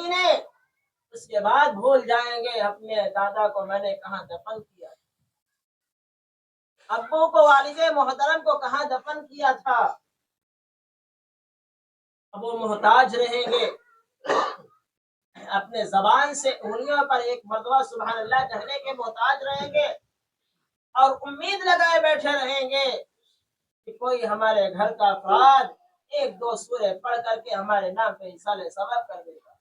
گنے اس کے بعد بھول جائیں گے اپنے دادا کو میں نے کہاں دفن کیا، ابو کو والد محترم کو کہاں دفن کیا تھا۔ اب وہ محتاج رہیں گے، اپنے زبان سے انگلیوں پر ایک مرتبہ سبحان اللہ کہنے کے محتاج رہیں گے، اور امید لگائے بیٹھے رہیں گے کہ کوئی ہمارے گھر کا افراد ایک دو سورے پڑھ کر کے ہمارے نام پہ ایصال ثواب کر دے گا۔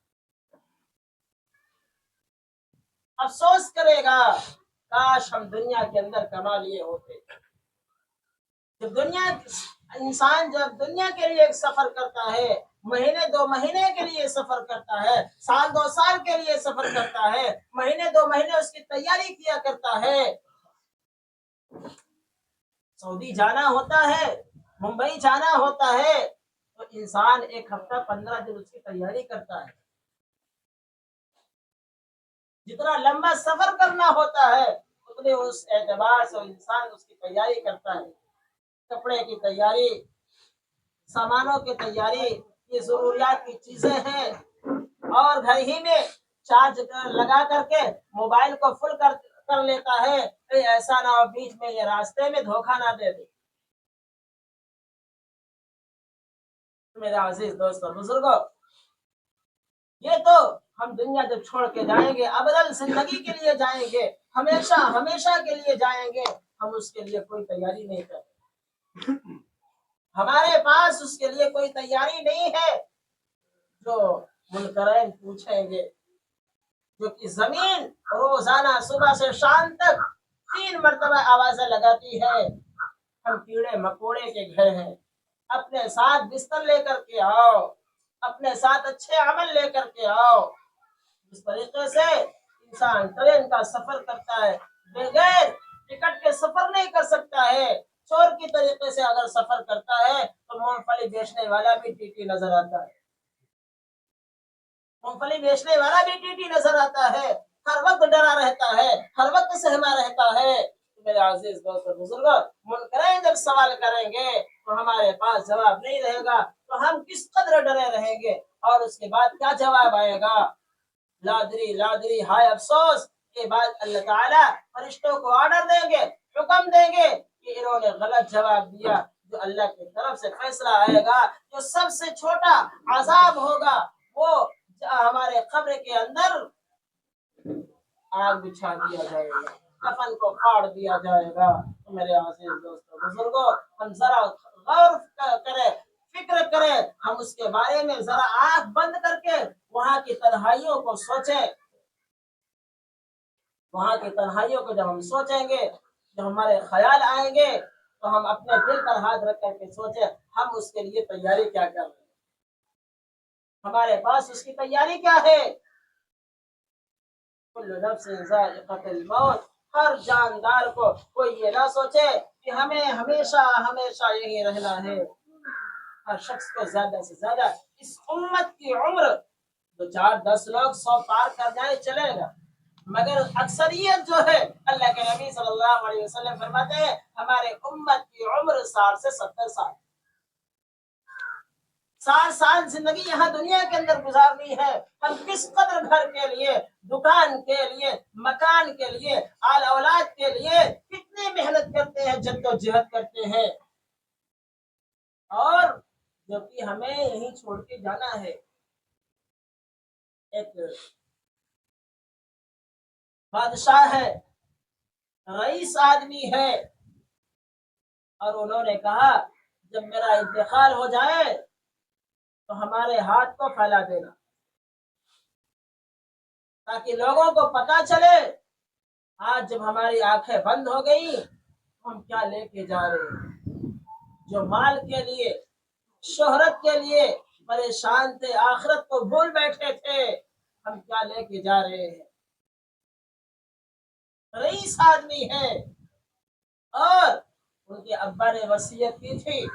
افسوس کرے گا کاش ہم دنیا کے اندر کما لیے ہوتے۔ جب انسان جب دنیا کے لیے ایک سفر کرتا ہے، مہینے دو مہینے کے لیے سفر کرتا ہے، سال دو سال کے لیے سفر کرتا ہے، مہینے دو مہینے اس کی تیاری کیا کرتا ہے، سعودی جانا ہوتا ہے، ممبئی جانا ہوتا ہے، تو انسان ایک ہفتہ 15 دن اس کی تیاری کرتا ہے۔ جتنا لمبا سفر کرنا ہوتا ہے اتنے اس اعتبار سے انسان اس کی تیاری کرتا ہے، کپڑے کی تیاری، سامانوں کی تیاری، یہ ضروریات کی چیزیں ہیں، اور گھر ہی میں چارج لگا کر کے موبائل کو فل کر لیتا ہے، ایسا نہ ہو بیچ میں یہ راستے میں دھوکہ نہ دے دے۔ میرے عزیز دوستو بزرگوں، یہ تو ہم دنیا جب چھوڑ کے جائیں گے، ابدل زندگی کے لیے جائیں گے، ہمیشہ ہمیشہ کے لیے جائیں گے، ہم اس کے لیے کوئی تیاری نہیں کرتے، ہمارے پاس اس کے لیے کوئی تیاری نہیں ہے۔ جو منکرین پوچھیں گے، جو کہ زمین روزانہ صبح سے شام تک 3 مرتبہ آوازیں لگاتی ہے، ہم کیڑے مکوڑے کے گھر ہیں، اپنے ساتھ بستر لے کر کے آؤ، اپنے ساتھ اچھے عمل لے کر کے آؤ۔ اس طریقے سے انسان ٹرین کا سفر کرتا ہے، بغیر ٹکٹ کے سفر نہیں کر سکتا ہے، چور کی طریقے سے اگر سفر کرتا ہے تو مونگ پھلی بیچنے والا بھی ٹی ٹی نظر آتا ہے، مونگ پھلی بیچنے والا بھی ٹی ٹی نظر آتا ہے، ہر وقت ڈرا رہتا ہے، ہر وقت سہما رہتا ہے۔ میرے عزیز دوست بزرگوں، منکرین جب سوال کریں گے تو ہمارے پاس جواب نہیں رہے گا، تو ہم کس قدر ڈرے رہیں گے، اور اس کے بعد کیا جواب آئے گا؟ لادری لادری ہائے افسوس۔ یہ بات اللہ تعالیٰ فرشتوں کو آرڈر دیں گے، حکم دیں گے کہ انہوں نے غلط جواب دیا۔ جو اللہ کی طرف سے فیصلہ آئے گا، جو سب سے چھوٹا عذاب ہوگا، وہ ہمارے قبر کے اندر آگ بچھا دیا جائے گا، کفن کو پھاڑ دیا جائے گا۔ تو میرے عزیز دوستوں بزرگوں، ہم ذرا غور کریں، فکر کریں، ہم اس کے بارے میں ذرا آنکھ بند کر کے وہاں کی تنہائیوں کو سوچیں۔ وہاں کی تنہائیوں کو جب ہم سوچیں گے، جب ہمارے خیال آئیں گے، تو ہم اپنے دل پر ہاتھ رکھ کر کے سوچیں ہم اس کے لیے تیاری کیا کر رہے ہیں، ہمارے پاس اس کی تیاری کیا ہے۔ کل نفس ذائقۃ الموت، ہر جاندار کو کوئی یہ نہ سوچے کہ ہمیں ہمیشہ ہمیشہ یہی رہنا ہے۔ ہر شخص کو زیادہ سے زیادہ اس امت کی عمر، دو 4-10 لوگ 100 پار کر جائے چلے گا، مگر اکثریت جو ہے، اللہ کے نبی صلی اللہ علیہ وسلم فرماتے ہیں ہمارے امت کی عمر 60 سے 70 سال، 60 سال زندگی یہاں دنیا کے اندر گزارنی ہے۔ ہم کس قدر گھر کے لیے، دکان کے لیے، مکان کے لیے، آل اولاد کے لیے کتنی محنت کرتے ہیں، جدوجہد کرتے ہیں، اور جو کہ ہمیں یہیں چھوڑ کے جانا ہے۔ ایک بادشاہ ہے، رئیس آدمی ہے، اور انہوں نے کہا جب میرا انتقال ہو جائے تو ہمارے ہاتھ کو پھیلا دینا، تاکہ لوگوں کو پتا چلے آج جب ہماری آنکھیں بند ہو گئی ہم کیا لے کے جا رہے ہیں۔ جو مال کے لیے، شہرت کے لیے پریشان تھے، آخرت کو بھول بیٹھے تھے، ہم کیا لے کے جا رہے ہیں۔ رئیس آدمی ہے، اور ان کے ابا نے وصیت کی تھی،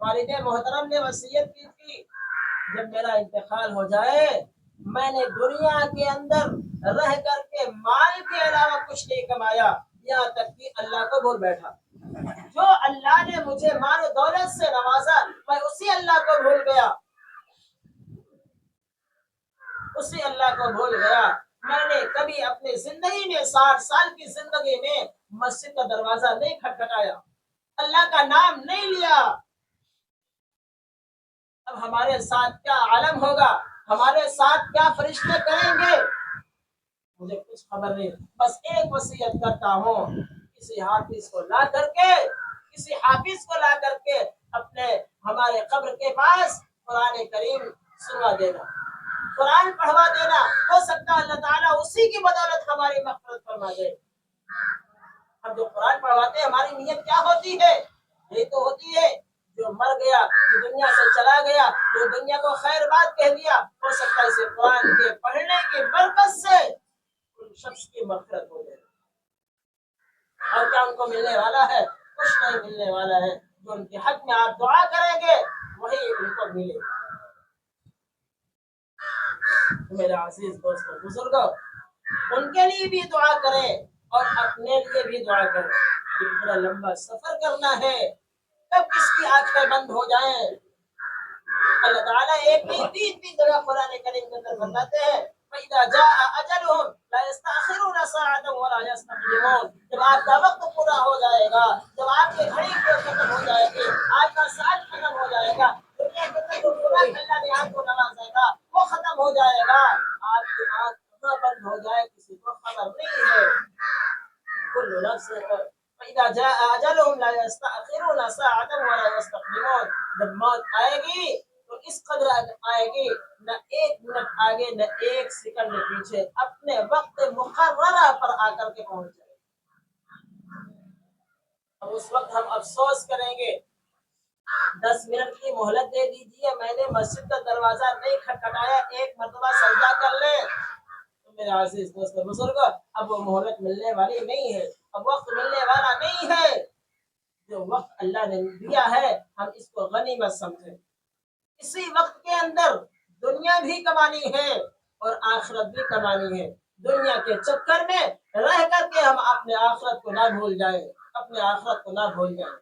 والد محترم نے وصیت کی تھی جب میرا انتقال ہو جائے میں نے دنیا کے اندر رہ کر کے مال کے علاوہ کچھ نہیں کمایا، یہاں تک کہ اللہ کو بھول بیٹھا۔ جو اللہ نے مجھے مال و دولت سے نوازا میں اسی اللہ کو بھول گیا، اسی اللہ کو بھول گیا۔ میں نے کبھی اپنی زندگی میں 60 سال کی زندگی میں مسجد کا دروازہ نہیں کھٹکھٹایا، اللہ کا نام نہیں لیا۔ اب ہمارے ساتھ کیا عالم ہوگا، ہمارے ساتھ کیا فرشتے کریں گے، مجھے کچھ خبر نہیں۔ بس ایک وصیت کرتا ہوں، کسی حافظ کو لا کر کے اپنے ہمارے قبر کے پاس قرآن کریم سنوا دینا، قرآن پڑھوا دینا، ہو سکتا ہے اللہ تعالیٰ اسی کی بدولت ہماری مغفرت فرما دے۔ ہم جو قرآن پڑھواتے ہیں ہماری نیت کیا ہوتی ہے؟ یہ تو ہوتی ہے جو مر گیا، جو دنیا سے چلا گیا، جو دنیا کو خیر بات کہہ دیا، ہو سکتا ہے اسے قرآن کے پڑھنے کی برکت سے ان شخص کی مغفرت ہو جائے۔ اور کیا ان کو ملنے والا ہے؟ کچھ نہیں ملنے والا ہے۔ جو ان کے حق میں آپ دعا کریں گے وہی ان کو ملے گا۔ میرے عزیز دوستوں بزرگوں، ان کے لیے بھی دعا کریں اور اپنے لیے بھی دعا کریں۔ یہ بڑا لمبا سفر کرنا ہے، کب کس کی آنکھیں بند ہو جائیں۔ اللہ تعالیٰ ایک نہیں 3 جگہ قرآن کریم کے اندر فرماتے ہیں فَإِذَا جَاءَ أَجَلُهُمْ لَا يَسْتَأْخِرُونَ سَاعَةً وَلَا يَسْتَقْدِمُونَ۔ جب آپ کا وقت پورا ہو جائے گا، جب آپ کی گھڑی ختم ہو جائے گی، آپ کا ساعت ختم ہو جائے گا، دنیا کے اندر جو پورا اللہ نے آپ کو نوازے گا وہ ختم ہو جائے گا، آپ کی آنکھ کہاں بند ہو جائے کسی کو خبر نہیں ہے۔ كل نفس فإذا جاء أجلهم لا يستأخرون ساعة ولا يستقدمون۔ جب موت آئے گی تو اس قدر آئے گی، نہ 1 منٹ آگے نہ 1 سیکنڈ پیچھے، اپنے وقت مقررہ پر آ کر کے پہنچ جائے۔ اب اس وقت ہم افسوس کریں گے 10 منٹ کی مہلت دے دیجیے، میں نے مسجد کا دروازہ نہیں کھٹکھٹایا، 1 مرتبہ سجدہ کر لیں۔ میرے عزیز دوستو بزرگوں، اب وہ مہلت ملنے والی نہیں ہے، اب وقت ملنے والا نہیں ہے۔ جو وقت اللہ نے دیا ہے ہم اس کو غنیمت سمجھیں۔ اسی وقت کے اندر دنیا بھی کمانی ہے اور آخرت بھی کمانی ہے۔ دنیا کے چکر میں رہ کر کے ہم اپنے آخرت کو نہ بھول جائیں، اپنے آخرت کو نہ بھول جائیں۔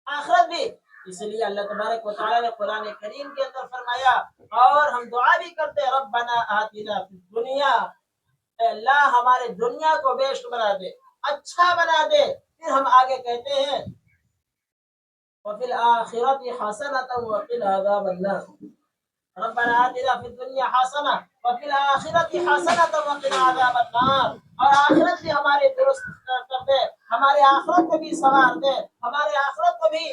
آخرت بھی اس لیے اللہ تبارک و تعالیٰ نے قرآن کریم کے اندر فرمایا، اور ہم دعا بھی کرتے ہیں ربنا آتنا فی الدنیا، اے اللہ ہمارے دنیا کو بیسٹ بنا دے، اچھا بنا دے۔ پھر ہم آگے کہتے ہیں وفی الآخرۃ حسنۃ وقنا عذاب النار، ربنا آتنا فی الدنیا حسنہ وفی الآخرۃ حسنۃ وقنا عذاب النار۔ اور آخرت بھی ہماری درست کر دے، ہمارے آخرت کو بھی سنوار دے، ہمارے آخرت کو بھی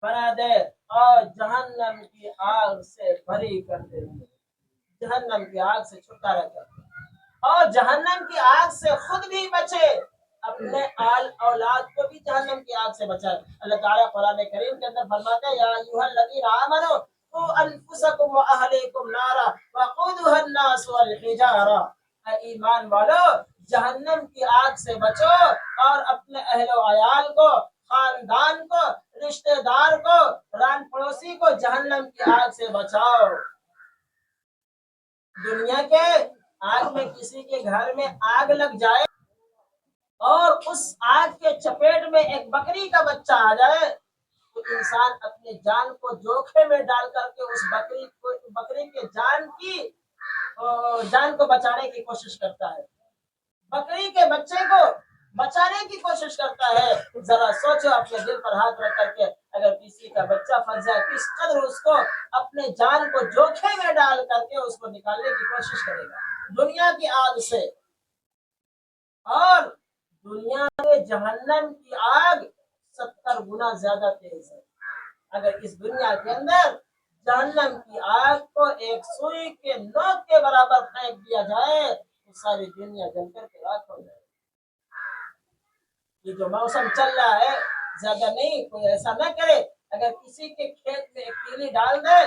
بنا دے، اور جہنم کی آگ سے بری کر دے، جہنم کی آگ سے چھٹکارا کر دے، اور جہنم کی آگ سے خود بھی بچے، اپنے آل اولاد کو بھی جہنم کی آگ سے بچائے۔ اللہ تعالیٰ قرآن کریم کے اندر فرماتے ہیں یا ایھا الذین آمنوا قوا انفسکم واہلیکم نارا وقودھا الناس والحجارہ، اے ایمان والو جہنم کی آگ سے بچو اور اپنے اہل و عیال کو، خاندان کو، رشتہ دار کو، ران پڑوسی کو جہنم کی آگ سے بچاؤ۔ دنیا کے آگ میں کسی کے گھر میں آگ لگ جائے اور اس آگ کے چپیٹ میں ایک بکری کا بچہ آ جائے تو انسان اپنے جان کو جوکھے میں ڈال کر کے اس بکری کے جان کو بچانے کی کوشش کرتا ہے، بکری کے بچے کو بچانے کی کوشش کرتا ہے۔ ذرا سوچو اپنے دل پر ہاتھ رکھ کر کے، اگر کسی کا بچہ پھنس جائے کس قدر اس کو اپنے جان کو جوکھے میں ڈال کر کے اس کو نکالنے کی کوشش کرے گا دنیا کی آگ سے۔ اور دنیا میں جہنم کی آگ 70 گنا زیادہ تیز ہے۔ اگر اس دنیا کے اندر جہنم کی آگ کو ایک سوئی کے نوک کے برابر پھینک دیا جائے تو ساری دنیا جل کر کے راکھ ہو جائے۔ یہ جو موسم چل رہا ہے زیادہ نہیں، کوئی ایسا نہ کرے، اگر کسی کے کھیت میں ایک تیلی ڈال دے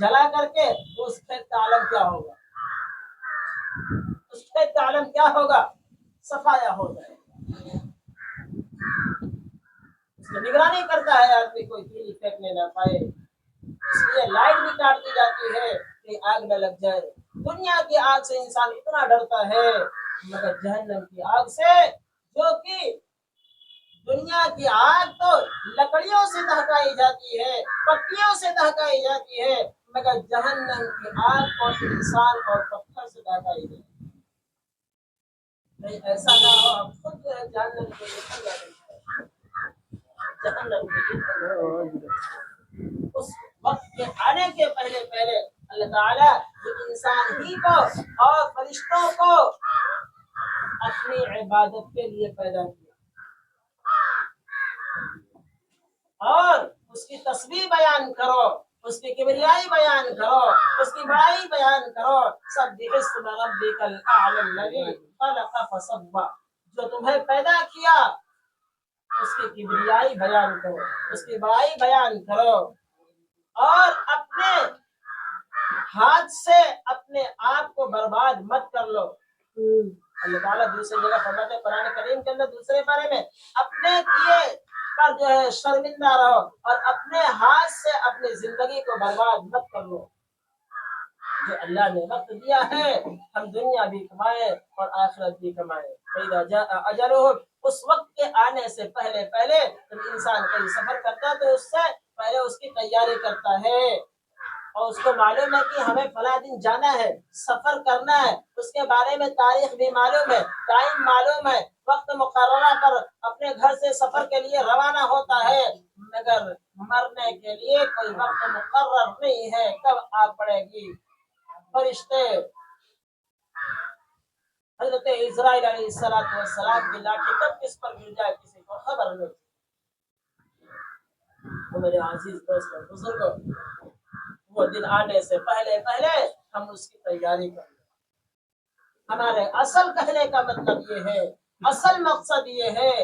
جلا کر کے تو اس کھیت کا عالم کیا ہوگا، اس کھیت کا عالم کیا ہوگا، صفایا ہو جائے۔ اس کی نگرانی کرتا ہے آدمی کوئی تیلی پھینکنے نہ پائے، اس لیے لائٹ بھی کاٹ دی جاتی ہے کہ آگ نہ لگ جائے۔ دنیا کی آگ سے انسان اتنا ڈرتا ہے، مگر جہنم کی آگ سے، جو کہ دنیا کی آگ تو لکڑیوں سے دہکائی جاتی ہے، پتیوں سے دہکائی جاتی ہے، مگر جہنم کی آگ اور انسان اور پتھر سے ڈھکا ہی نہیں. نہیں ایسا نہ ہو آپ خود جو ہے جہنم کے لیے جہنم کے اس وقت کے آنے کے پہلے پہلے اللہ تعالیٰ جو انسان ہی کو اور فرشتوں کو اپنی عبادت کے لیے پیدا کیا اور اس کی تسبیح بیان کرو, اس کی کبریائی بیان کرو, اس کی بڑائی بیان کرو. سبح اسم ربک الاعلی الذی خلق فسوی, جو تمہیں پیدا کیا اس کی کبریائی بیان کرو, اس کی بڑائی بیان کرو, اور اپنے ہاتھ سے اپنے آپ کو برباد مت کر لو. اللہ تعالیٰ دوسری جگہ فرماتے ہیں قرآن کریم کے اندر دوسرے بارے میں, اپنے کیے پر جو ہے شرمندہ رہو اور اپنے ہاتھ سے اپنی زندگی کو برباد مت کر لو. جو اللہ نے وقت دیا ہے ہم دنیا بھی کمائے اور آخرت بھی کمائے. فَإِذَا جَاءَ أَجَلُهُمْ, اس وقت کے آنے سے پہلے پہلے جب انسان کہیں سفر کرتا ہے تو اس سے پہلے اس کی تیاری کرتا ہے اور اس کو معلوم ہے کہ ہمیں فلاں دن جانا ہے, سفر کرنا ہے, اس کے بارے میں تاریخ بھی معلوم ہے, ٹائم معلوم ہے, وقت مقررہ پر اپنے گھر سے سفر کے لیے روانہ ہوتا ہے, مگر مرنے کے لیے کوئی وقت مقرر نہیں ہے کب آ پڑے گی. فرشتے حضرت اسرائیل علیہ السلام کی لاٹھی کب کس پر گر جائے کسی کو خبر نہیں. تو میرے عزیز دوستوں بزرگوں, وہ دن آنے سے پہلے پہلے ہم اس کی تیاری کریں. ہمارے اصل کہنے کا مطلب یہ ہے, اصل مقصد یہ ہے,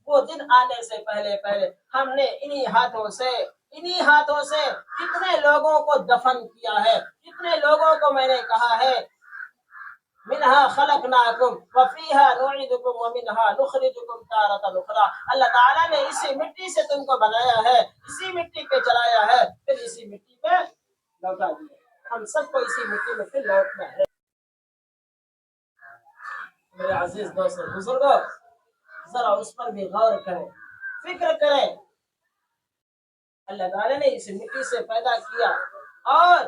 وہ دن آنے سے پہلے پہلے ہم نے انہی ہاتھوں سے کتنے لوگوں کو دفن کیا ہے, کتنے لوگوں کو میں نے کہا ہے منہا خلقناکم وفیہا نعیدکم ومنہا نخرجکم تارۃ اخری. اللہ تعالیٰ نے اسی مٹی سے تم کو بنایا ہے, اسی مٹی پہ چلایا ہے, پھر اسی مٹی پہ لوٹا دیا. ہم سب کو اسی مٹی میں پھر لوٹنا ہے. میرے عزیز دوستوں بزرگوں, ذرا اس پر بھی غور کریں, فکر کریں. اللہ تعالیٰ نے اسے مٹی سے پیدا کیا اور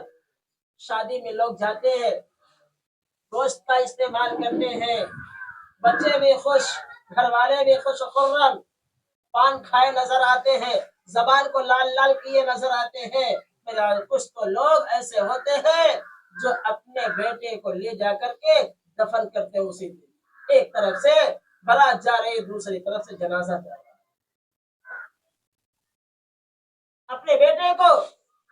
شادی میں لوگ جاتے ہیں, گوشت کا استعمال کرتے ہیں, بچے بھی خوش, گھر والے بھی خوش خرم, پان کھائے نظر آتے ہیں, زبان کو لال لال کیے نظر آتے ہیں. کچھ تو لوگ ایسے ہوتے ہیں جو اپنے بیٹے کو لے جا کر کے دفن کرتے ہیں اسی دن. ایک طرف سے بارات جا رہی, دوسری طرف سے جنازہ جا رہا. اپنے بیٹے کو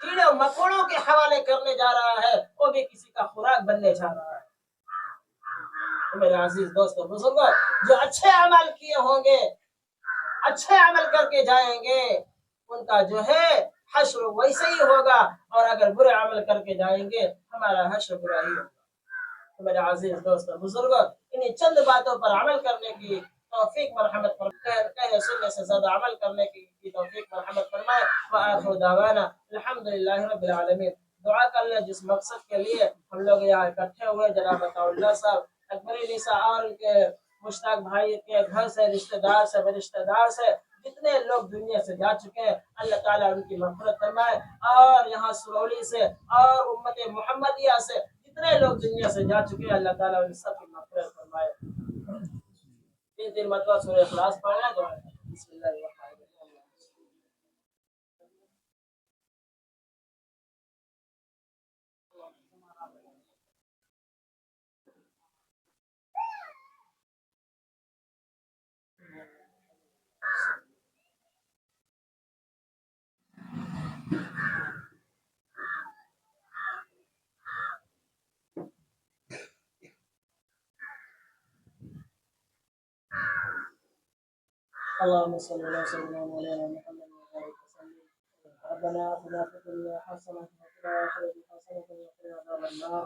کیڑوں مکوڑوں کے حوالے کرنے جا رہا ہے, وہ بھی کسی کا خوراک بننے جا رہا ہے. میرے عزیز دوستوں بزرگوں, جو اچھے عمل کیے ہوں گے, اچھے عمل کر کے جائیں گے, ان کا جو ہے حشر ویسے ہی ہوگا, اور اگر برے عمل کر کے جائیں گے ہمارا حشر برا ہی ہوگا. تو میرے عزیز دوستوں بزرگوں, انہیں چند باتوں پر عمل کرنے کی توفیق مرحمت فرمائے, کہنے سننے سے زیادہ عمل کرنے کی توفیق مرحمت فرمائے. وآخر دعوانا الحمدللہ رب العالمین. دعا کر لیں جس مقصد کے لیے ہم لوگ یہاں اکٹھے ہوئے, جناب عطا اللہ صاحب, اکبری نساء اور ان کے مشتاق بھائی کے گھر سے, رشتہ دار سے, رشتہ دار سے جتنے لوگ دنیا سے جا چکے ہیں, اللہ تعالیٰ ان کی مغفرت فرمائے. اور یہاں سرولی سے اور امت محمدیہ سے جتنے لوگ دنیا سے جا چکے ہیں, اللہ تعالیٰ ان سب کی مغفرت فرمائے. 3 مرتبہ سورہ اخلاص پڑھنا ہے. دعا بسم اللہ الرحمن الرحیم. اللهم صل على سيدنا مولانا محمد وبارك وسلم. ربنا آتنا في الدنيا حسنة وفي الآخرة حسنة وقنا عذاب النار,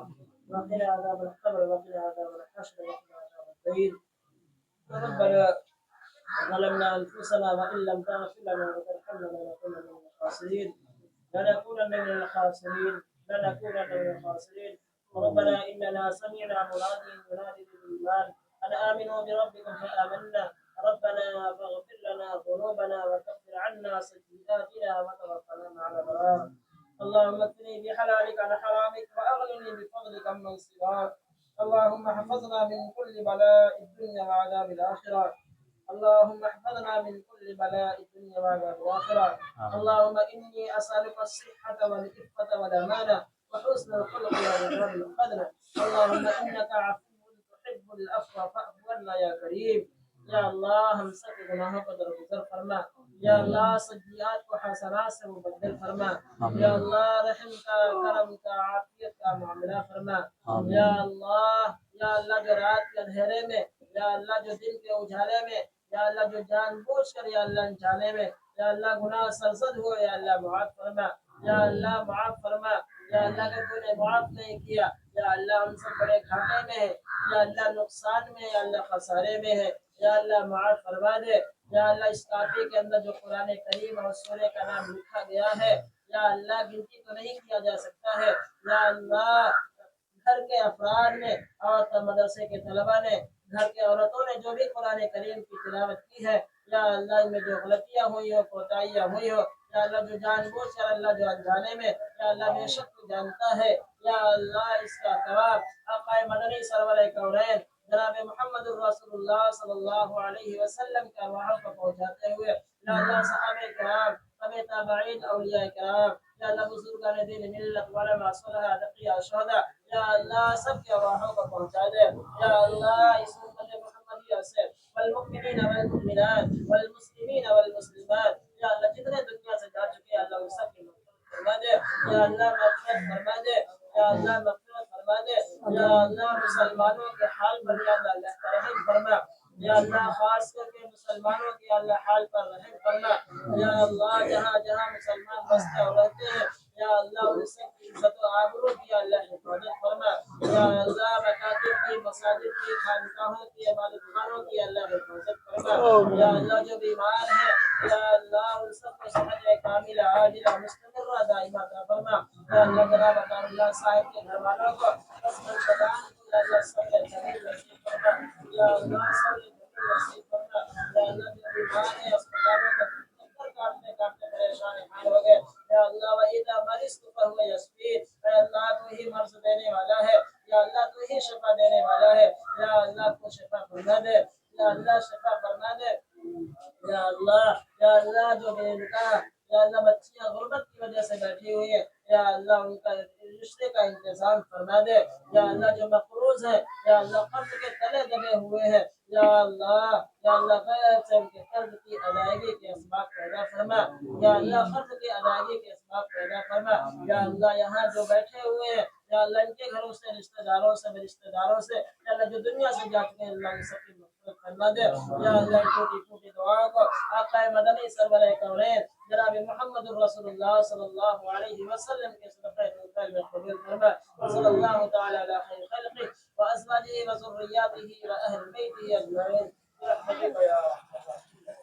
وقنا عذاب القبر, وقنا عذاب الحشر, وقنا عذاب الدين. ربنا ظلمنا أنفسنا وإن لم تغفر لنا وترحمنا لنكونن من الخاسرين. ربنا إننا سمعنا مناديا ينادي بالإيمان أن آمنوا بربكم فآمنا. ربنا فاغفر لنا ذنوبنا وكفر عنا سيئاتنا وتوفنا مع الأبرار. اللهم اكفني بحلالك عن حرامك واغنني بفضلك عمن سواك. اللهم احفظنا من كل بلاء الدنيا وعذاب الاخره. اللهم احفظنا من كل بلاء الدنيا وعذاب الاخره. اللهم اني اسالك الصحه والعفه والامانه وحسن الخلق ورضا القدر. اللهم انك عفو تحب العفو فاعف عنا يا كريم. یا اللہ ہم سب کے گناہوں کو درگزر فرما. یا اللہ سیئات کو حسنات سے مبدل فرما. یا اللہ رحم کا، کرم کا، عافیت کا معاملہ فرما. یا اللہ جو رات کے اندھیرے میں، یا اللہ جو دن کے اجالے میں، یا اللہ جو جان بوجھ کر یا اللہ انجانے میں یا اللہ گناہ سرزد ہوئے، یا اللہ معاف فرما. یا اللہ معاف فرما. یا اللہ کہ تو نے معاف نہیں کیا، یا اللہ ہم سب بڑے گھاٹے میں ہے، یا اللہ نقصان میں، یا اللہ خسارے میں ہے. یا اللہ معاف فرما دے. یا اللہ اس کافی کے اندر جو قرآن کریم اور سورہ کا نام لکھا گیا ہے، یا اللہ گنتی تو نہیں کیا جا سکتا ہے. یا اللہ گھر کے افراد نے اور مدرسے کے طلبہ نے، گھر کے عورتوں نے جو بھی قرآن کریم کی تلاوت کی ہے، یا اللہ ان میں جو غلطیاں ہوئی ہو، کوتاہیاں ہوئی ہو، یا اللہ جو جان بوجھ کر، اللہ جو انجانے میں، یا اللہ بے شک تو جانتا ہے. یا اللہ اس کا ثواب آقا مدنی سرور کونین جناب محمد الرسول اللہ صلی اللہ علیہ وسلم کے ارواحوں کو پہنچاتے ہوئے، یا اللہ صحابہ کرام، تبع تابعین، اولیاء کرام، یا اللہ بزرگان دین ملت، علماء، صلحاء، اتقیاء، شہداء، یا اللہ سب کے ارواحوں کو پہنچا دے. یا اللہ اس امت محمدیہ سے والمؤمنین والمؤمنات والمسلمین والمسلمات، یا اللہ جتنے دنیا سے جا چکے ہیں، اللہ ان سب کی مغفرت فرما دے. یا اللہ مغفرت فرما دے. یا اللہ مغفرت فرما دے. یا اللہ مسلمانوں کے حال پر یا اللہ رحم فرما. یا اللہ خاص کر کے مسلمانوں کے اللہ حال پر رحم فرما. یا اللہ جہاں جہاں مسلمان بستے اور رہتے ہیں، یا اللہ ان سے عزت و آبرو کی اللہ حفاظت فرما. یا اللہ مکاتب کی، مساجد کی، خانقاہوں کی، عبادت خانوں کی اللہ حفاظت فرما. یا اللہ جو بیمار ہیں، یا اللہ ان سب کو صحت کاملہ عاجلہ مستمرہ دائمہ عطا فرما. یا اللہ جناب عطا اللہ صاحب کے گھر والوں کو یا اللہ صبر جمیل نصیب فرما. یا اللہ صبر جمیل نصیب فرما. یا اللہ جو بیمار ہیں اسپتالوں میں چکر کاٹتے کاٹتے پریشان حال ہو گئے، یا اللہ وَإِذَا مَرِضْتُ فَهُوَ يَشْفِينِ. اے اللہ تو ہی مرض دینے والا ہے، یا اللہ تو ہی شفا دینے والا ہے. یا اللہ کو شفا فرما دے. یا اللہ شفا فرما دے. یا اللہ جو بے نکاح، یا اللہ بچیاں غربت کی وجہ سے بیٹھی ہوئی ہیں، یا اللہ ان کا رشتے کا انتظام فرما دے. یا اللہ جو مقروض ہے، یا اللہ قرض کے تلے دبے ہوئے ہیں، یا اللہ غیر سے ان کے قرض کی ادائیگی کے اسباب پیدا فرما. یا اللہ قرض کی ادائیگی کے اسباب پیدا فرما. یا اللہ یہاں جو بیٹھے ہوئے ہیں، یا اللہ ان کے گھروں سے، رشتہ داروں سے، یا اللہ جو دنیا سے جا چکے ہیں، اللہ ان سب کی مغفرت فرما دے. یا اللہ ٹوٹی ٹوٹی دعاؤں کو آقا مدنی سرور کونین جناب محمد الرسول اللہ صلی اللہ علیہ وسلم کے صدقہ توفیل میں قبول فرما. وصلی اللہ تعالی علی خیر خلقہ وازواجہ وذریاتہ واہل بیتہ اجمعین برحمتک یا ارحم الراحمین.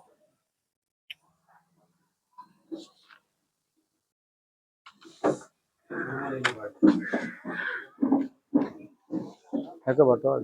ہے کہ بتاؤ